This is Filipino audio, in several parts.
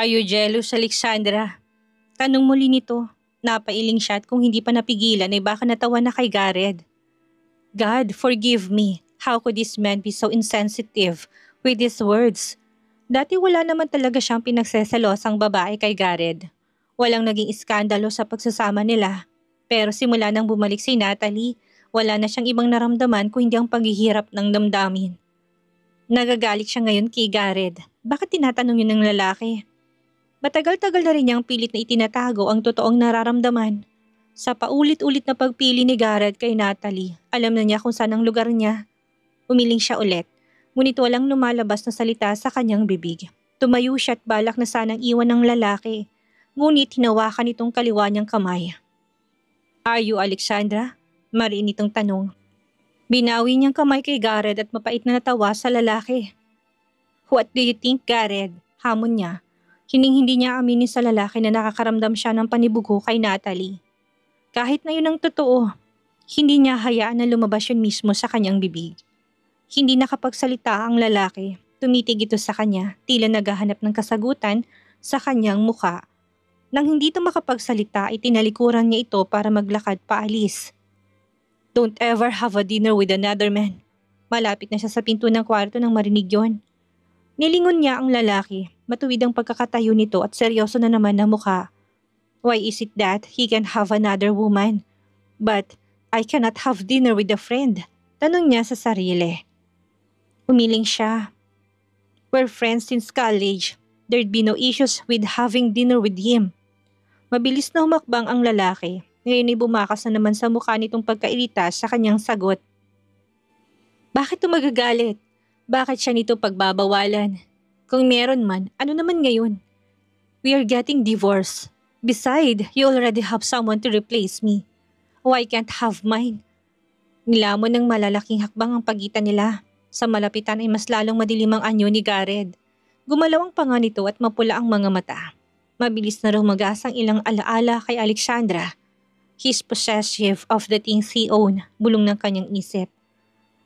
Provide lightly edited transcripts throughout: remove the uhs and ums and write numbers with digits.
Are you jealous, Alexandra? Tanong muli nito. Napailing siya at kung hindi pa napigilan ay baka natawa na kay Gareth. God, forgive me. How could this man be so insensitive with his words? Dati wala naman talaga siyang pinagseselosang babae kay Gareth. Walang naging iskandalo sa pagsasama nila. Pero simula nang bumalik si Natalie, wala na siyang ibang naramdaman kung hindi ang paghihirap ng damdamin. Nagagalit siya ngayon kay Gareth. Bakit tinatanong yun ng lalaki? Matagal-tagal na rin niyang pilit na itinatago ang totoong nararamdaman. Sa paulit-ulit na pagpili ni Gareth kay Natalie, alam na niya kung saan ang lugar niya. Umiling siya ulit, ngunit walang lumalabas na salita sa kanyang bibig. Tumayo siya at balak na sanang iwan ng lalaki, ngunit hinawakan itong kaliwa niyang kamay. Are you Alexandra? Mariin itong tanong. Binawi niyang kamay kay Gareth at mapait na natawa sa lalaki. What do you think, Gareth? Hamon niya. Hindi niya aminin sa lalaki na nakakaramdam siya ng panibugo kay Natalie. Kahit na yun ang totoo, hindi niya hayaan na lumabas yun mismo sa kanyang bibig. Hindi nakapagsalita ang lalaki, tumitig ito sa kanya, tila naghahanap ng kasagutan sa kanyang muka. Nang hindi ito makapagsalita, itinalikuran niya ito para maglakad paalis. Don't ever have a dinner with another man. Malapit na siya sa pinto ng kwarto nang marinig yon. Nilingon niya ang lalaki, matuwid ang pagkakatayo nito at seryoso na naman ang mukha. Why is it that he can have another woman, but I cannot have dinner with a friend? Tanong niya sa sarili. Umiling siya. We're friends since college. There'd be no issues with having dinner with him. Mabilis na humakbang ang lalaki. Ngayon ay bumakas na naman sa mukha nitong pagkairita sa kanyang sagot. Bakit ito magagalit? Bakit siya nito pagbabawalan? Kung meron man, ano naman ngayon? We are getting divorced. Besides, you already have someone to replace me. Why can't have mine? Nilamon ng malalaking hakbang ang pagitan nila. Sa malapitan ay mas lalong madilim ang anyo ni Gareth. Gumalaw ang panga nito at mapula ang mga mata. Mabilis na rumagas ang ilang alaala kay Alexandra. He's possessive of the things he own, bulong ng kanyang isip.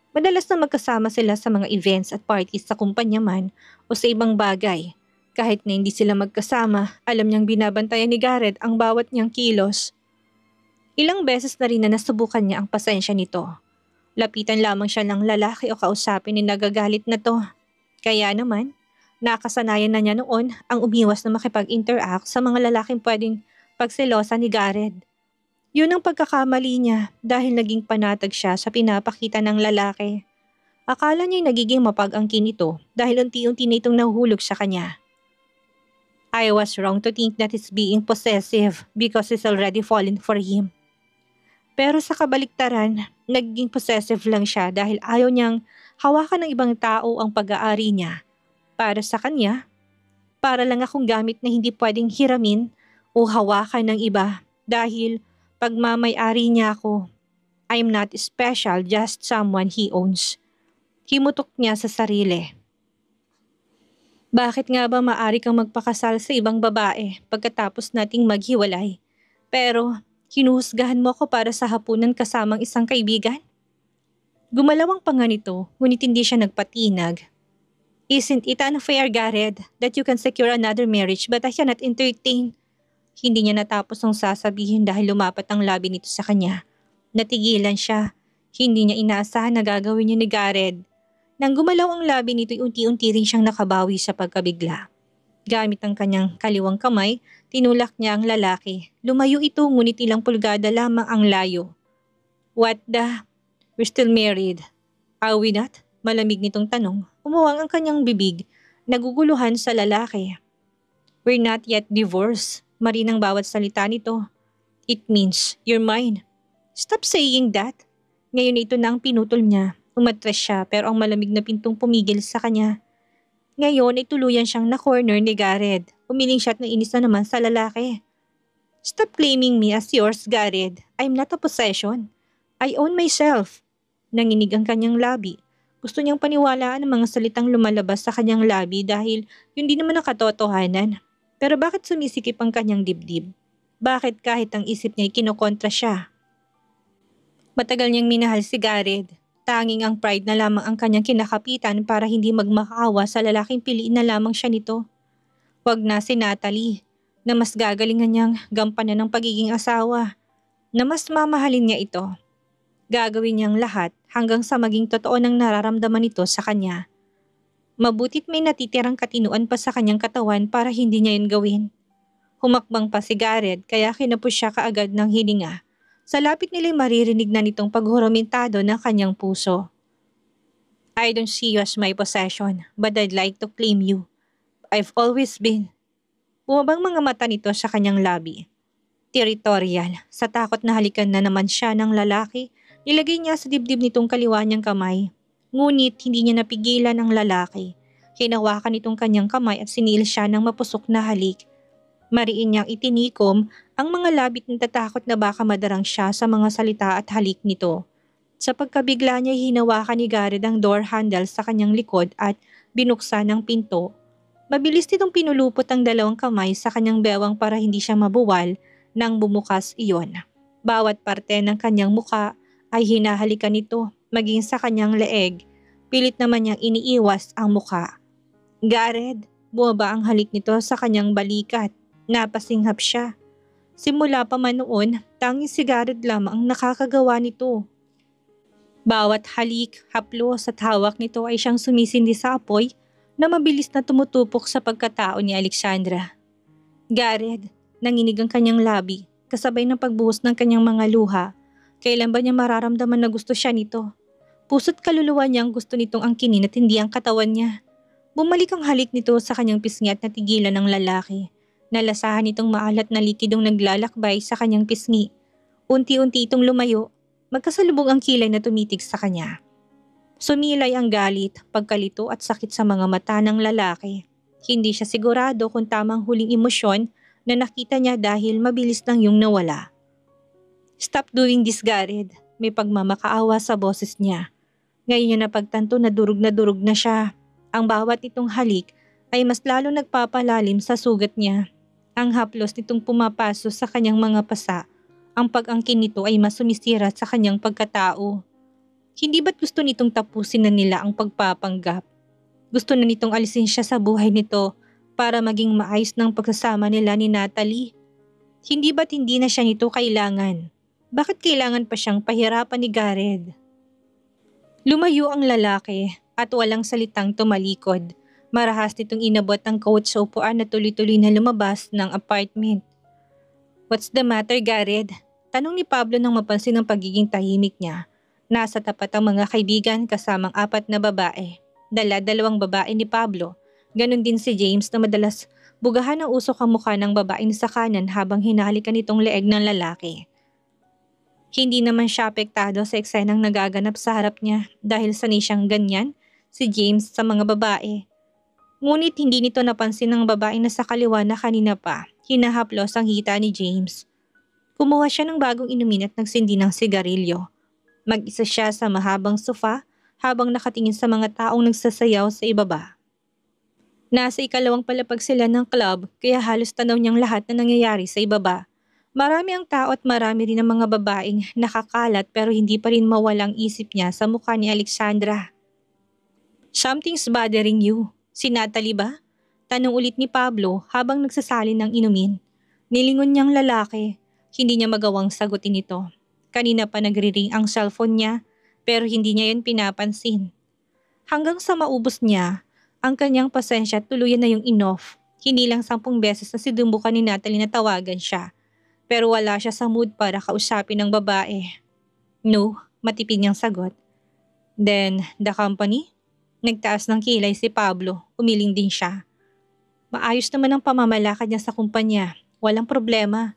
Madalas na magkasama sila sa mga events at parties sa kumpanya man o sa ibang bagay. Kahit na hindi sila magkasama, alam niyang binabantayan ni Gareth ang bawat niyang kilos. Ilang beses na rin na nasubukan niya ang pasensya nito. Lapitan lamang siya ng lalaki o kausapin ni nagagalit na to. Kaya naman, nakasanayan na niya noon ang umiwas na makipag-interact sa mga lalaking pwedeng pagselosa ni Gareth. Yun ang pagkakamali niya dahil naging panatag siya sa pinapakita ng lalaki. Akala niya nagiging mapag-angkin ito dahil unti-unti na itong nahuhulog sa kanya. I was wrong to think that he's being possessive because he's already fallen for him. Pero sa kabaliktaran, naging possessive lang siya dahil ayaw niyang hawakan ng ibang tao ang pag-aari niya. Para sa kanya, para lang akong gamit na hindi pwedeng hiramin o hawakan ng iba dahil pagmamay-ari niya ako. I'm not special, just someone he owns. Himutok niya sa sarili. Bakit nga ba maaari kang magpakasal sa ibang babae pagkatapos nating maghiwalay? Pero hinuhusgahan mo ako para sa hapunan kasamang isang kaibigan? Gumalaw ang panga nito, ngunit hindi siya nagpatinag. Isn't it unfair, Gareth, that you can secure another marriage but I cannot entertain? Hindi niya natapos ang sasabihin dahil lumapat ang labi nito sa kanya. Natigilan siya. Hindi niya inaasahan na gagawin niya ni Gareth. Nang gumalaw ang labi nito, unti-unti rin siyang nakabawi sa pagkabigla. Gamit ang kanyang kaliwang kamay, tinulak niya ang lalaki. Lumayo ito ngunit ilang pulgada lamang ang layo. What the? We're still married. Are we not? Malamig nitong tanong. Umuwang ang kanyang bibig. Naguguluhan sa lalaki. We're not yet divorced. Marinang bawat salita nito. It means you're mine. Stop saying that. Ngayon ito na ang pinutol niya. Umatras siya pero ang malamig na pintong pumigil sa kanya. Ngayon ay tuluyan siyang na-corner ni Gareth. Umiling siya at nainis na naman sa lalaki. Stop claiming me as yours, Gareth. I'm not a possession. I own myself. Nanginig ang kanyang labi. Gusto niyang paniwalaan ang mga salitang lumalabas sa kanyang labi dahil yun di naman ang katotohanan. Pero bakit sumisikip ang kanyang dibdib? Bakit kahit ang isip niya ay kinokontra siya? Matagal niyang minahal si Gareth. Tanging ang pride na lamang ang kanyang kinakapitan para hindi magmakaawa sa lalaking piliin na lamang siya nito. Wag na si Natalie, na mas gagalingan niyang gampanan ng pagiging asawa, na mas mamahalin niya ito. Gagawin niyang lahat hanggang sa maging totoo ng nararamdaman nito sa kanya. Mabutit may natitirang katinuan pa sa kanyang katawan para hindi niya yun gawin. Humakbang pa si Gareth kaya kinapos siya kaagad ng hininga. Sa lapit nila'y maririnig na nitong paghuramentado ng kanyang puso. I don't see you as my possession, but I'd like to claim you. I've always been. Bumabang mga mata nito sa kanyang labi. Territorial, sa takot na halikan na naman siya ng lalaki, nilagay niya sa dibdib nitong kaliwa niyang kamay. Ngunit hindi niya napigilan ang lalaki. Hinawakan nitong kanyang kamay at sinil siya ng mapusok na halik. Mariin niyang itinikom ang mga labit ng tatakot na baka madarang siya sa mga salita at halik nito. Sa pagkabigla niya hinawakan ni Gareth ang door handle sa kanyang likod at binuksan ang pinto. Mabilis nitong pinulupot ang dalawang kamay sa kanyang bewang para hindi siya mabuwal nang bumukas iyon. Bawat parte ng kanyang muka ay hinahalikan nito, maging sa kanyang leeg. Pilit naman niyang iniiwas ang muka. Gareth, bumaba ang halik nito sa kanyang balikat. Napasinghap siya. Simula pa man noon, tanging si Gareth lamang ang nakakagawa nito. Bawat halik, haplos at hawak nito ay siyang sumisindi sa apoy na mabilis na tumutupok sa pagkatao ni Alexandra. Gareth, nanginig ang kanyang labi, kasabay ng pagbuhos ng kanyang mga luha. Kailan ba niya mararamdaman na gusto siya nito? Puso't kaluluwa niyang gusto nitong angkinin at hindi ang katawan niya. Bumalik ang halik nito sa kanyang pisngi at natigilan ng lalaki. Nalasahan itong maalat na likidong naglalakbay sa kanyang pisngi. Unti-unti itong lumayo, magkasalubong ang kilay na tumitig sa kanya. Sumilay ang galit, pagkalito at sakit sa mga mata ng lalaki. Hindi siya sigurado kung tamang huling emosyon na nakita niya dahil mabilis lang yung nawala. Stop doing this, Gareth. May pagmamakaawa sa boses niya. Ngayon niya napagtanto na durog na siya. Ang bawat itong halik ay mas lalo nagpapalalim sa sugat niya. Ang haplos nitong pumapaso sa kanyang mga pasa. Ang pag-angkin nito ay mas sumisira sa kanyang pagkatao. Hindi ba't gusto nitong tapusin na nila ang pagpapanggap? Gusto na nitong alisin siya sa buhay nito para maging maayos ng pagsasama nila ni Natalie? Hindi ba't hindi na siya nito kailangan? Bakit kailangan pa siyang pahirapan ni Gareth? Lumayo ang lalaki at walang salitang tumalikod. Marahas nitong inabot ang coat sa upuan na tuloy-tuloy na lumabas ng apartment. What's the matter, Gareth? Tanong ni Pablo nang mapansin ang pagiging tahimik niya. Nasa tapat ang mga kaibigan kasamang 4 na babae. Dala-dalawang babae ni Pablo. Ganon din si James na madalas bugahan ng usok ang mukha ng babaeng sa kanan habang hinahalikan nitong leeg ng lalaki. Hindi naman siya apektado sa eksenang nagaganap sa harap niya dahil sanay siyang ganyan si James sa mga babae. Ngunit hindi nito napansin ng babae na sa kaliwa na kanina pa, hinahaplos ang hita ni James. Kumuha siya ng bagong inumin at nagsindi ng sigarilyo. Mag-isa siya sa mahabang sofa habang nakatingin sa mga taong nagsasayaw sa ibaba. Nasa ikalawang palapag sila ng club kaya halos tanaw niyang lahat na nangyayari sa ibaba. Marami ang tao at marami rin ang mga babaeng nakakalat pero hindi pa rin mawalang isip niya sa mukha ni Alexandra. Something's bothering you. Si Natalie ba? Tanong ulit ni Pablo habang nagsasalin ng inumin. Nilingon niyang lalaki. Hindi niya magawang sagutin ito. Kanina pa nagri-ring ang cellphone niya pero hindi niya yun pinapansin. Hanggang sa maubos niya, ang kanyang pasensya tuluyan na yung inoff. Hinilang 10 beses na sidumbukan ni Natalie na tawagan siya. Pero wala siya sa mood para kausapin ng babae. No, matipid niyang sagot. Then, the company? Nagtaas ng kilay si Pablo, umiling din siya. Maayos naman ang pamamalakad niya sa kumpanya, walang problema.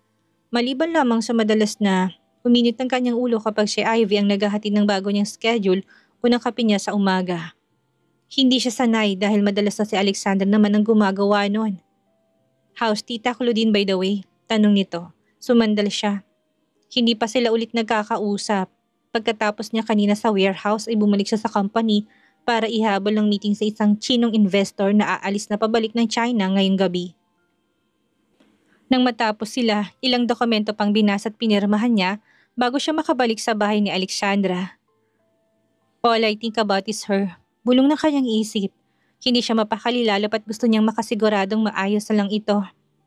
Maliban lamang sa madalas na uminit ang kanyang ulo kapag si Ivy ang naghahatid ng bago niyang schedule o ng kape niya sa umaga. Hindi siya sanay dahil madalas na si Alexander naman ang gumagawa nun. How's Tita Claudine by the way? Tanong nito. Sumandal siya. Hindi pa sila ulit nagkakausap. Pagkatapos niya kanina sa warehouse ay bumalik siya sa company para ihabol ng meeting sa isang Chinong investor na aalis na pabalik ng China ngayong gabi. Nang matapos sila, ilang dokumento pang binasa at pinirmahan niya bago siya makabalik sa bahay ni Alexandra. All I think about is her. Bulong ng kanyang isip. Hindi siya mapakali lalo pat gusto niyang makasiguradong maayos na lang ito.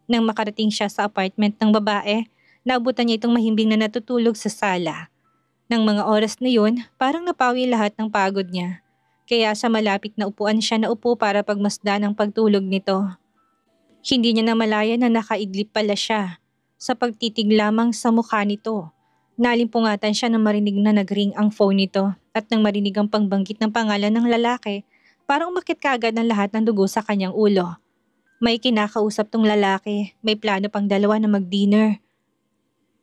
Nang makarating siya sa apartment ng babae, naabutan niya itong mahimbing na natutulog sa sala. Nang mga oras na yun, parang napawi lahat ng pagod niya. Kaya sa malapit na upuan siya naupo para pagmasdan ang pagtulog nito. Hindi niya namalayan na nakaidlip pala siya. Sa pagtitig lamang sa mukha nito, nalimpungatan siya nang marinig na nagring ang phone nito at nang marinig ang pangbanggit ng pangalan ng lalaki, parang umakit kaagad ng lahat ng dugo sa kanyang ulo. May kinakausap tong lalaki, may plano pang dalawa na mag-dinner.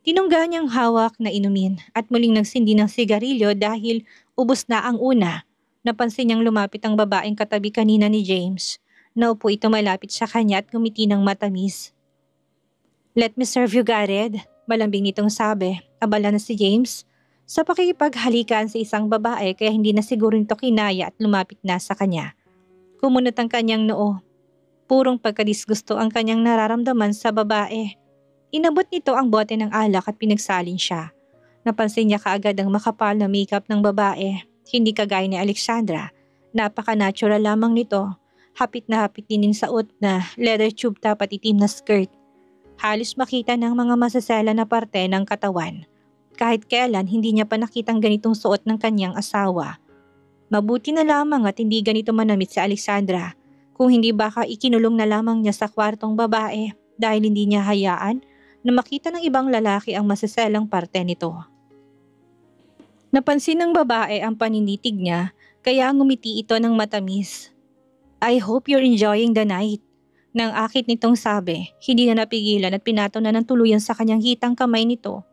Tinungga niyang hawak na inumin at muling nagsindi ng sigarilyo dahil ubos na ang una. Napansin niyang lumapit ang babaeng katabi kanina ni James. Naupo ito malapit sa kanya at ngumiti ng matamis. "Let me serve you, Gareth," malambing nitong sabi. Abala na si James sa pakikipaghalikan sa isang babae kaya hindi na siguro nito kinaya at lumapit na sa kanya. Kumunot ang kanyang noo. Purong pagkadisgusto ang kanyang nararamdaman sa babae. Inabot nito ang bote ng alak at pinagsalin siya. Napansin niya kaagad ang makapal na makeup ng babae. Hindi kagaya ni Alexandra. Napaka-natural lamang nito. Hapit na hapit din sa suot na leather tube top at itim na skirt. Halos makita ng mga masasela na parte ng katawan. Kahit kailan hindi niya pa nakitang ganitong suot ng kanyang asawa. Mabuti na lamang at hindi ganito manamit si Alexandra. Kung hindi baka ikinulong na lamang niya sa kwartong babae dahil hindi niya hayaan na makita ng ibang lalaki ang masaselang parte nito. Napansin ng babae ang paninditig niya kaya ngumiti ito ng matamis. "I hope you're enjoying the night." Nang akit nitong sabi, hindi na napigilan at pinato na ng tuluyan sa kanyang hitang kamay nito.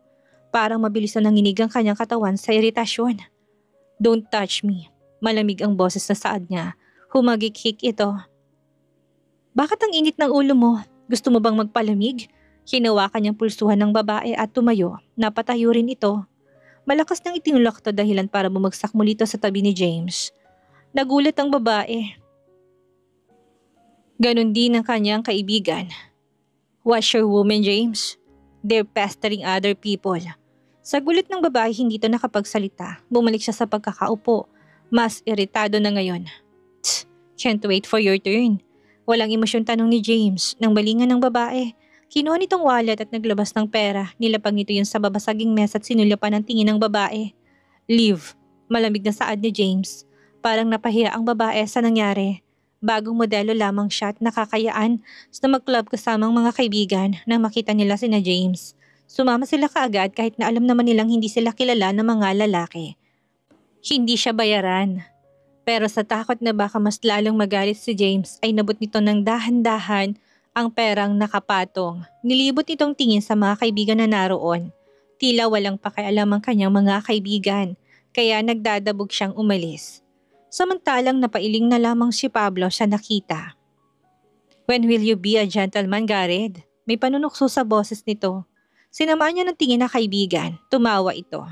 Parang mabilis na nanginig ang kanyang katawan sa iritasyon. "Don't touch me." Malamig ang boses na saad niya. Humagik-hik ito. "Bakit ang init ng ulo mo? Gusto mo bang magpalamig?" Hinawakan niyang pulsuhan ng babae at tumayo. Napatayo rin ito. Malakas niyang itinulak ito dahilan para bumagsak muli ito sa tabi ni James. Nagulat ang babae. Ganon din ang kanyang kaibigan. "What's your woman, James? They're pestering other people." Sa gulit ng babae, hindi ito nakapagsalita. Bumalik siya sa pagkakaupo. Mas iritado na ngayon. "Can't wait for your turn." Walang emosyon tanong ni James. Nang balingan ng babae, kinuha nitong wallet at naglabas ng pera. Nilapag nito yun sa babasaging mesa at sinulyapan ang tingin ng babae. "Leave." Malamig na saad ni James. Parang napahiya ang babae sa nangyari. Bagong modelo lamang siya at nakakayaan sa mag-club kasamang mga kaibigan na makita nila sina James. Sumama sila kaagad kahit na alam naman nilang hindi sila kilala ng mga lalaki. Hindi siya bayaran. Pero sa takot na baka mas lalong magalit si James ay nabot nito ng dahan-dahan ang perang nakapatong. Nilibot nitong tingin sa mga kaibigan na naroon. Tila walang pakialam ang kanyang mga kaibigan, kaya nagdadabog siyang umalis. Samantalang napailing na lamang si Pablo sa nakita. "When will you be a gentleman, Gareth?" May panunukso sa boses nito. Sinamaan niya ng tingin na kaibigan. Tumawa ito.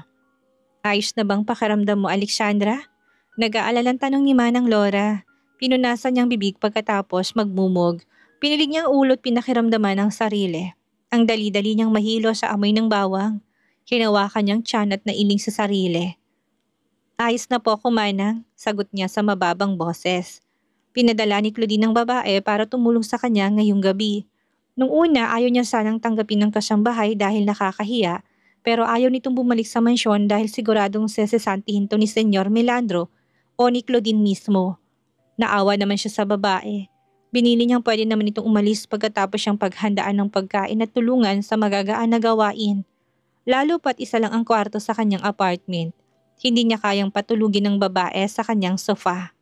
"Ayos na bang pakiramdam mo, Alexandra?" Nag-aalalang tanong ni Manang Laura. Pinunasan niyang bibig pagkatapos magmumog. Pinilig niyang ulot pinakiramdaman ang sarili. Ang dali-dali niyang mahilo sa amoy ng bawang. Hinawakan niyang tiyan at nailing sa sarili. "Ayos na po ako, Manang," sagot niya sa mababang boses. Pinadala ni Claudine ang babae para tumulong sa kanya ngayong gabi. Nung una, ayaw niya sanang tanggapin ng kasambahay dahil nakakahiya, pero ayaw nitong bumalik sa mansyon dahil siguradong sesesantihin to ni Senyor Melandro o ni Claudine mismo. Naawa naman siya sa babae. Binili niyang pwede naman itong umalis pagkatapos siyang paghandaan ng pagkain at tulungan sa magagaan na gawain. Lalo pat isa lang ang kwarto sa kanyang apartment. Hindi niya kayang patulugin ng babae sa kanyang sofa.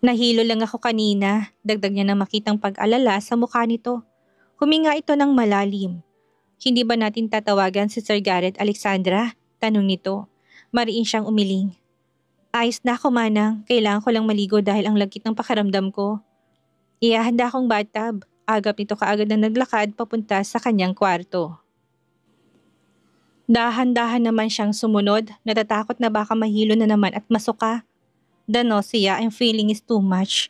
"Nahilo lang ako kanina," dagdag niya na makitang pag-alala sa mukha nito. Huminga ito ng malalim. "Hindi ba natin tatawagan si Sir Gareth, Alexandra?" Tanong nito. Mariin siyang umiling. "Ayos na ako, Manang. Kailangan ko lang maligo dahil ang lagkit ng pakiramdam ko." Ihahanda akong bathtub. Agap nito kaagad na naglakad papunta sa kanyang kwarto. Dahan-dahan naman siyang sumunod, natatakot na baka mahilo na naman at masuka. "The nausea I'm feeling is too much."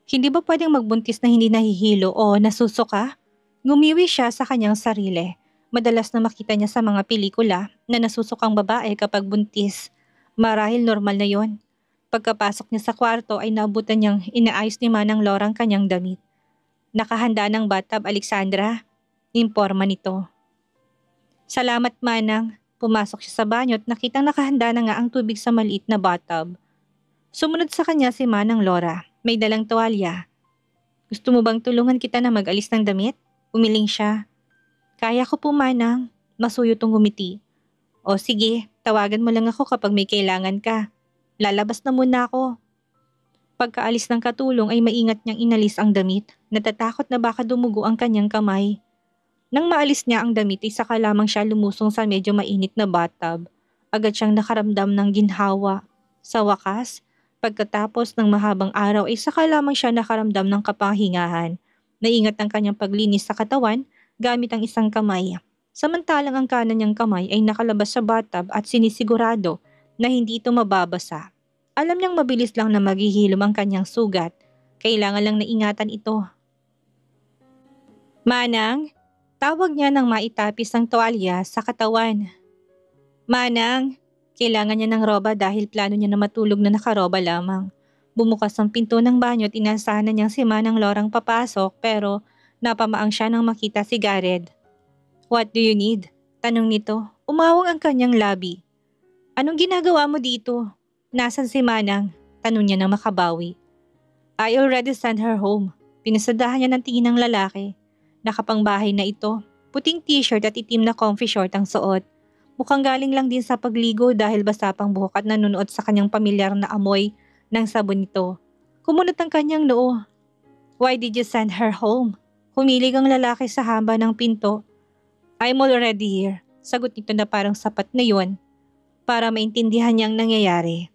Hindi ba pwedeng magbuntis na hindi nahihilo o nasusuka? Gumiwi siya sa kanyang sarili. Madalas na makita niya sa mga pelikula na nasusukang babae kapag buntis. Marahil normal na yon. Pagkapasok niya sa kwarto ay naabutan niyang inaayos ni Manang Laura ang kanyang damit. Nakahanda ng bathtub, Alexandra. Imporma nito. Salamat, Manang. Pumasok siya sa banyo at nakitang nakahanda na nga ang tubig sa maliit na bathtub. Sumunod sa kanya si Manang Laura. May dalang tuwalya. Gusto mo bang tulungan kita na mag-alis ng damit? Umiling siya. Kaya ko po, Manang. Masuyo tong ngumiti. O sige, tawagan mo lang ako kapag may kailangan ka. Lalabas na muna ako. Pagkaalis ng katulong ay maingat niyang inalis ang damit. Natatakot na baka dumugo ang kanyang kamay. Nang maalis niya ang damit ay saka lamang siya lumusong sa medyo mainit na bathtub. Agad siyang nakaramdam ng ginhawa. Sa wakas, pagkatapos ng mahabang araw ay saka lamang siya nakaramdam ng kapahingahan. Naingat ang kanyang paglinis sa katawan gamit ang isang kamay. Samantalang ang kanan niyang kamay ay nakalabas sa bathtub at sinisigurado na hindi ito mababasa. Alam niyang mabilis lang na maghihilom ang kanyang sugat. Kailangan lang na ingatan ito. Manang, tawag niya nang maitapis ang tuwalya sa katawan. Manang, kailangan niya ng roba dahil plano niya na matulog na nakaroba lamang. Bumukas ang pinto ng banyo at inasahan na niyang si Manang Lorang papasok pero napamaang siya nang makita si Gareth. What do you need? Tanong nito. Umawang ang kanyang labi. Anong ginagawa mo dito? Nasaan si Manang? Tanong niya nang makabawi. I already sent her home. Pinasadahan niya ng tingin ng lalaki. Nakapangbahay na ito. Puting t-shirt at itim na comfy short ang suot. Mukhang galing lang din sa pagligo dahil basa pang buhok at nanunood sa kanyang pamilyar na amoy ng sabon nito. Kumunot ang kanyang noo. Why did you send her home? Humilig ang lalaki sa haba ng pinto. I'm already here. Sagot nito na parang sapat na yun para maintindihan niyang nangyayari.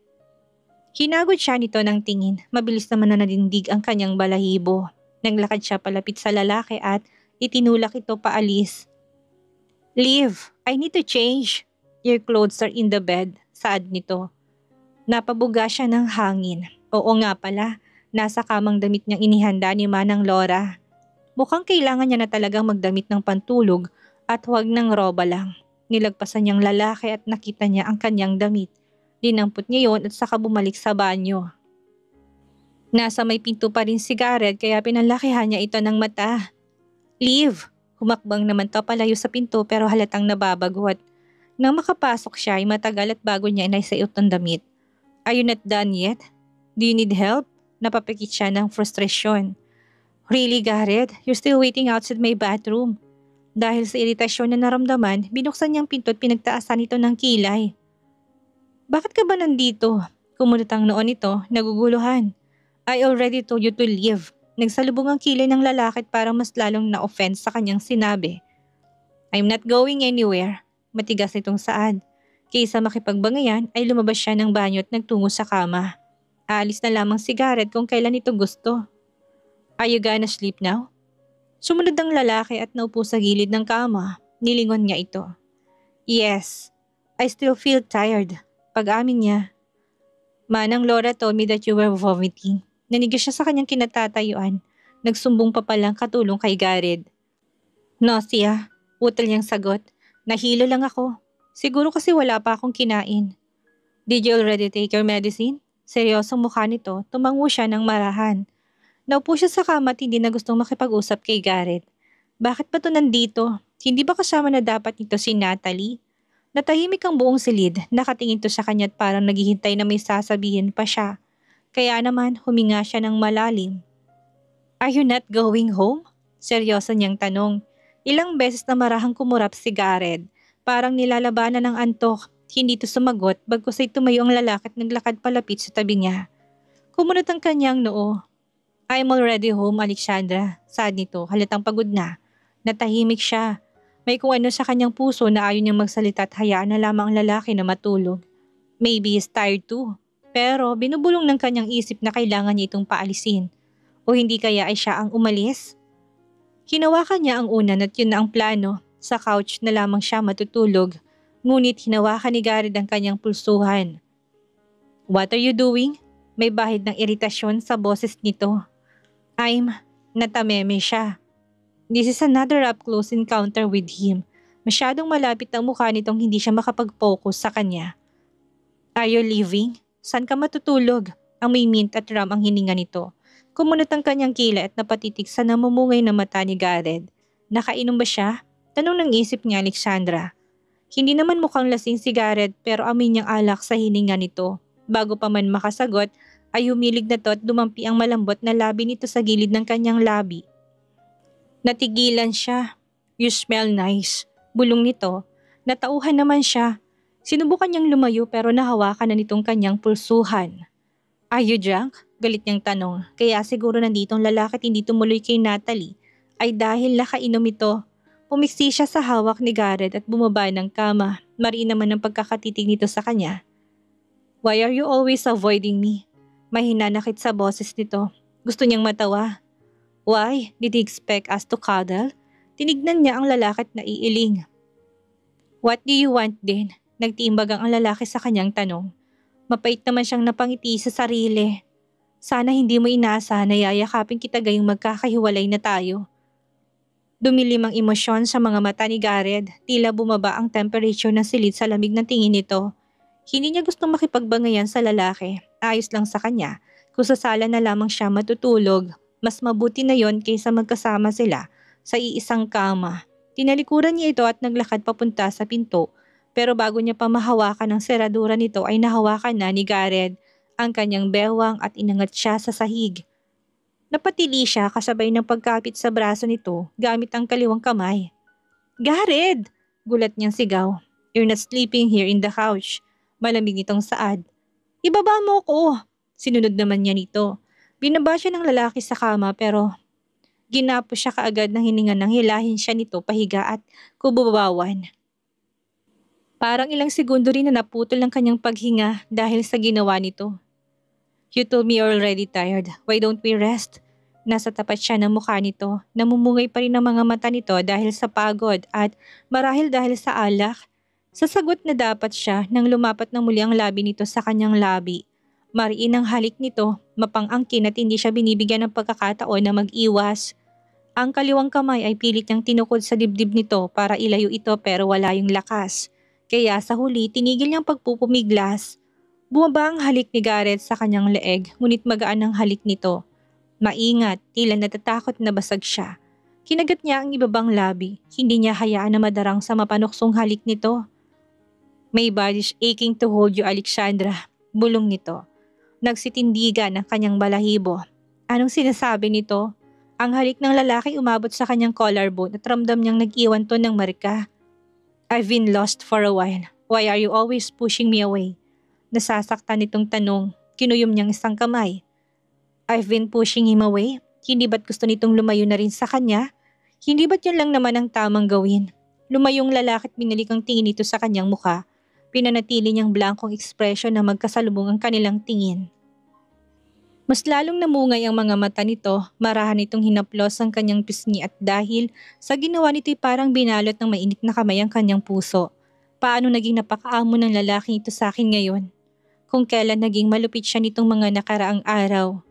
Hinagod siya nito ng tingin. Mabilis naman na nadindig ang kanyang balahibo. Naglakad siya palapit sa lalaki at itinulak ito paalis. Leave. I need to change. Your clothes are in the bed. Saad nito. Napabuga siya ng hangin. Oo nga pala, nasa kamang damit niyang inihanda ni Manang Laura. Mukhang kailangan niya na talagang magdamit ng pantulog at huwag ng roba lang. Nilagpasan niyang lalaki at nakita niya ang kanyang damit. Dinampot niya yon at saka bumalik sa banyo. Nasa may pinto pa rin si Gareth kaya pinalakihan niya ito ng mata. Leave! Humakbang naman to palayo sa pinto pero halatang nababagot. Nang makapasok siya ay matagal at bago niya inaisayot ang damit. Are you not done yet? Do you need help? Napapikit siya ng frustration. Really, Gareth? You're still waiting outside my bathroom. Dahil sa iritasyon na naramdaman, binuksan niyang pinto at pinagtaasan ito ng kilay. Bakit ka ba nandito? Kumunot ang noon nito, naguguluhan. I already told you to leave. Nagsalubong ang kilay ng lalaki at parang mas lalong na-offense sa kanyang sinabi. I'm not going anywhere. Matigas itong saad. Kaysa makipagbangayan ay lumabas siya ng banyo at nagtungo sa kama. Aalis na lamang si Gareth kung kailan ito gusto. Are you gonna sleep now? Sumunod ang lalaki at naupo sa gilid ng kama. Nilingon niya ito. Yes, I still feel tired. Pag-amin niya. Manang Laura told me that you were vomiting. Nanigas siya sa kanyang kinatatayuan. Nagsumbong pa palang katulong kay Gareth. Nausea, utal niyang sagot. Nahilo lang ako. Siguro kasi wala pa akong kinain. Did you already take your medicine? Seryosong mukha nito, tumango siya ng marahan. Naupo siya sa kama at hindi na gustong makipag-usap kay Gareth. Bakit ba ito nandito? Hindi ba kasama na dapat nito si Natalie? Natahimik ang buong silid, nakatingin to sa kanya at parang naghihintay na may sasabihin pa siya. Kaya naman huminga siya ng malalim. Are you not going home? Seryoso niyang tanong. Ilang beses na marahang kumurap si Gareth. Parang nilalabanan ng antok. Hindi to sumagot bagkus ay tumayo ang lalaki at naglakad palapit sa tabi niya. Kumunot ang kanyang noo. I'm already home, Alexandra. Sad nito, halatang pagod na. Natahimik siya. May kung ano sa kanyang puso na ayaw niyang magsalita at hayaan na lamang ang lalaki na matulog. Maybe he's tired too. Pero binubulong ng kanyang isip na kailangan niya itong paalisin. O hindi kaya ay siya ang umalis? Hinawakan niya ang unan at yun na ang plano. Sa couch na lamang siya matutulog. Ngunit hinawakan ni Gareth ang kanyang pulsuhan. What are you doing? May bahid ng iritasyon sa boses nito. Natameme siya. This is another up-close encounter with him. Masyadong malapit ang mukha nitong hindi siya makapag-focus sa kanya. Are you leaving? Saan ka matutulog? Amoy mint at ram ang hininga nito. Kumunot ang kanyang kilay at napatitig sa namumungay na mata ni Gareth. Nakainom ba siya? Tanong ng isip ni Alexandra. Hindi naman mukhang lasing si Gareth pero amoy niyang alak sa hininga nito. Bago pa man makasagot, ay humilig na to at dumampi ang malambot na labi nito sa gilid ng kanyang labi. Natigilan siya. You smell nice. Bulong nito. Natauhan naman siya. Sinubukan niyang lumayo pero nahawakan na nitong kanyang pulsuhan. Are you drunk? Galit niyang tanong. Kaya siguro nanditong lalaki at hindi tumuloy kay Natalie ay dahil nakainom ito. Pumiksi siya sa hawak ni Gareth at bumaba ng kama. Mariin naman ang pagkakatitig nito sa kanya. Why are you always avoiding me? May hinanakit sa boses nito. Gusto niyang matawa. Why? Did he expect us to cuddle? Tinignan niya ang lalaki at naiiling. What do you want din? Nagtiimbag ang lalaki sa kanyang tanong. Mapait naman siyang napangiti sa sarili. Sana hindi mo inaasahan na yayakapin kita gayong magkakahiwalay na tayo. Dumilim ang emosyon sa mga mata ni Gareth. Tila bumaba ang temperature ng silid sa lamig ng tingin nito. Hindi niya gustong makipagbangayan sa lalaki. Ayos lang sa kanya. Kung sa sala na lamang siya matutulog, mas mabuti na yon kaysa magkasama sila sa iisang kama. Tinalikuran niya ito at naglakad papunta sa pinto. Pero bago niya pa mahawakan ang seradura nito ay nahawakan na ni Gareth ang kanyang bewang at inangat siya sa sahig. Napatili siya kasabay ng pagkapit sa braso nito gamit ang kaliwang kamay. Gareth! Gulat niyang sigaw. You're not sleeping here in the couch. Malamig nitong saad. Ibaba mo ko! Sinunod naman niya nito. Binaba siya ng lalaki sa kama pero ginapo siya kaagad ng hininga nang hilahin siya nito pahiga at kububawan. Parang ilang segundo rin na naputol ang kanyang paghinga dahil sa ginawa nito. You told me you're already tired. Why don't we rest? Nasa tapat siya ng mukha nito. Namumungay pa rin ang mga mata nito dahil sa pagod at marahil dahil sa alak. Sasagot na dapat siya nang lumapat na muli ang labi nito sa kanyang labi. Mariin ang halik nito, mapang-angkin at hindi siya binibigyan ng pagkakataon na mag-iwas. Ang kaliwang kamay ay pilit niyang tinukod sa dibdib nito para ilayo ito pero wala yung lakas. Kaya sa huli, tinigil niyang pagpupumiglas. Bumaba ang halik ni Gareth sa kanyang leeg, ngunit magaan ang halik nito. Maingat, tila natatakot na basag siya. Kinagat niya ang ibabang labi, hindi niya hayaan na madarang sa mapanuksong halik nito. My body's aching to hold you, Alexandra. Bulong nito. Nagsitindigan ang kanyang balahibo. Anong sinasabi nito? Ang halik ng lalaki umabot sa kanyang collarbone at ramdam niyang nag-iwan to ng marika. I've been lost for a while. Why are you always pushing me away? Nasasaktan itong tanong. Kinuyom niyang isang kamay. I've been pushing him away? Hindi ba't gusto nitong lumayo na rin sa kanya? Hindi ba't yun lang naman ang tamang gawin? Lumayong lalaki at binalik ang tingin nito sa kanyang mukha. Pinanatili niyang blankong ekspresyon na magkasalubong ang kanilang tingin. Mas lalong namungay ang mga mata nito, marahan itong hinaplos ang kanyang pisngi at dahil sa ginawa nito'y parang binalot ng mainit na kamay ang kanyang puso. Paano naging napakaamo ng lalaking ito sa akin ngayon? Kung kailan naging malupit siya nitong mga nakaraang araw.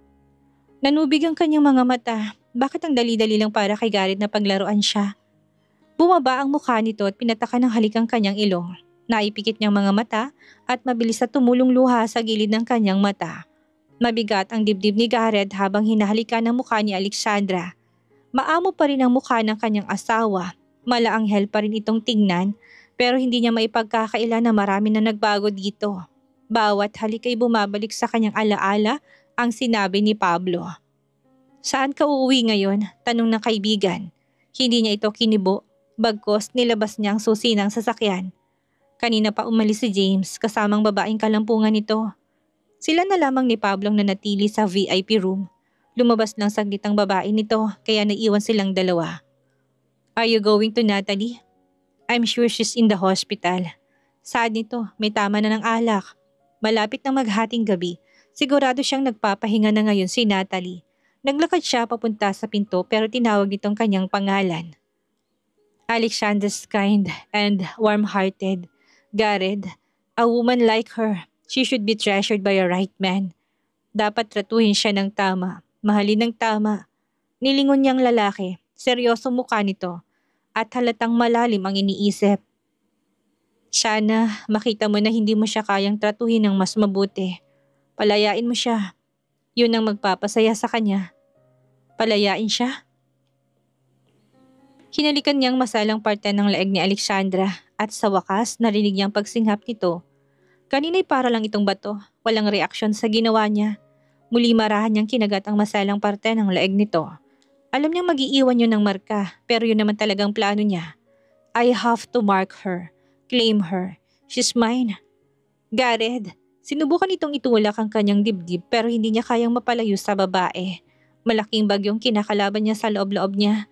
Nanubig ang kanyang mga mata. Bakit ang dali-dali lang para kay Gareth na paglaruan siya? Bumaba ang mukha nito at pinataka ng halik ang kanyang ilong. Naipikit niyang mga mata at mabilis na tumulong luha sa gilid ng kanyang mata. Mabigat ang dibdib ni Gareth habang hinahalikan ang mukha ni Alexandra. Maamo pa rin ang mukha ng kanyang asawa. Malaanghel pa rin itong tingnan pero hindi niya maipagkakaila na marami na nagbago dito. Bawat halik ay bumabalik sa kanyang alaala ang sinabi ni Pablo. Saan ka uuwi ngayon? Tanong ng kaibigan. Hindi niya ito kinibo. Bagkos nilabas niya ang susi ng sasakyan. Kanina pa umalis si James kasamang babaeng kalampungan nito. Sila na lamang ni Pablo ang nanatili sa VIP room. Lumabas lang saglit ang babae nito kaya naiwan silang dalawa. Are you going to Natalie? I'm sure she's in the hospital. Sad nito, may tama na ng alak. Malapit na maghating gabi. Sigurado siyang nagpapahinga na ngayon si Natalie. Naglakad siya papunta sa pinto pero tinawag nitong kanyang pangalan. Alexandra's kind and warm-hearted. Gareth, a woman like her. She should be treasured by a right man. Dapat tratuhin siya ng tama, mahalin ng tama. Nilingon niyang lalaki, seryosong mukha nito, at halatang malalim ang iniisip. Sana makita mo na hindi mo siya kayang tratuhin ng mas mabuti. Palayain mo siya. Yun ang magpapasaya sa kanya. Palayain siya. Hinalikan niyang masalang parte ng leeg ni Alexandra at sa wakas narinig niyang pagsinghap nito. Kanina'y para lang itong bato, walang reaksyon sa ginawa niya. Muli marahan niyang kinagat ang masalang parte ng leeg nito. Alam niyang mag-iiwan yun ng marka, pero yun naman talagang plano niya. I have to mark her, claim her. She's mine. Gareth, sinubukan itong itulak ang kanyang dibdib pero hindi niya kayang mapalayo sa babae. Malaking bagyong kinakalaban niya sa loob-loob niya.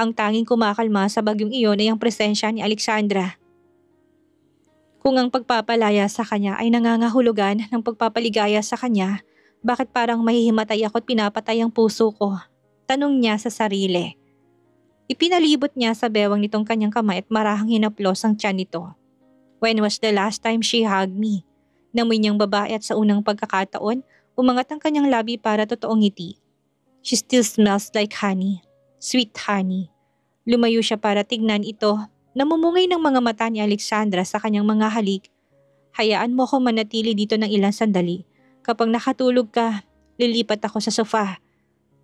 Ang tanging kumakalma sa bagyong iyon ay ang presensya ni Alexandra. Kung ang pagpapalaya sa kanya ay nangangahulugan ng pagpapaligaya sa kanya, bakit parang mahihimatay ako at pinapatay ang puso ko? Tanong niya sa sarili. Ipinalibot niya sa bewang nitong kanyang kamay at marahang hinaplos ang tiyan nito. When was the last time she hugged me? Namoy niyang babae at sa unang pagkakataon, umangat ang kanyang labi para totoong ngiti. She still smells like honey. Sweet honey. Lumayo siya para tignan ito. Namumungay ng mga mata ni Alexandra sa kanyang mga halik. Hayaan mo ako manatili dito ng ilang sandali. Kapag nakatulog ka, lilipat ako sa sofa.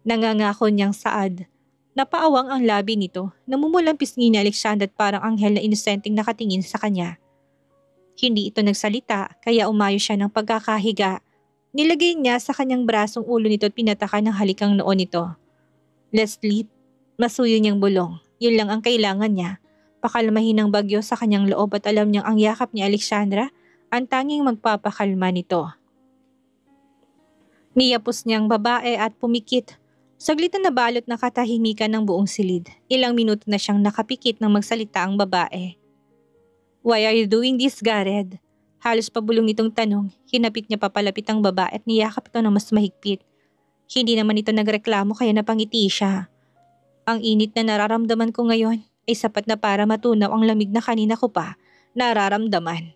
Nangangako niyang saad. Napaawang ang labi nito. Namumulang pisngi ni Alexandra at parang anghel na inosenteng nakatingin sa kanya. Hindi ito nagsalita kaya umayo siya ng pagkakahiga. Nilagay niya sa kanyang brasong ulo nito at pinataka ng halikang noon nito. Let's sleep. Masuyo niyang bulong. Yun lang ang kailangan niya. Pakalmahin ng bagyo sa kanyang loob at alam niyang ang yakap ni Alexandra ang tanging magpapakalma nito. Niyapos niyang babae at pumikit. Saglit na nabalot na katahimikan ng buong silid. Ilang minuto na siyang nakapikit nang magsalita ang babae. Why are you doing this, Gareth? Halos pabulong nitong tanong. Hinapit niya papalapit ang babae at niyakap ito na mas mahigpit. Hindi naman ito nagreklamo kaya napangiti siya. Ang init na nararamdaman ko ngayon ay sapat na para matunaw ang lamig na kanina ko pa nararamdaman.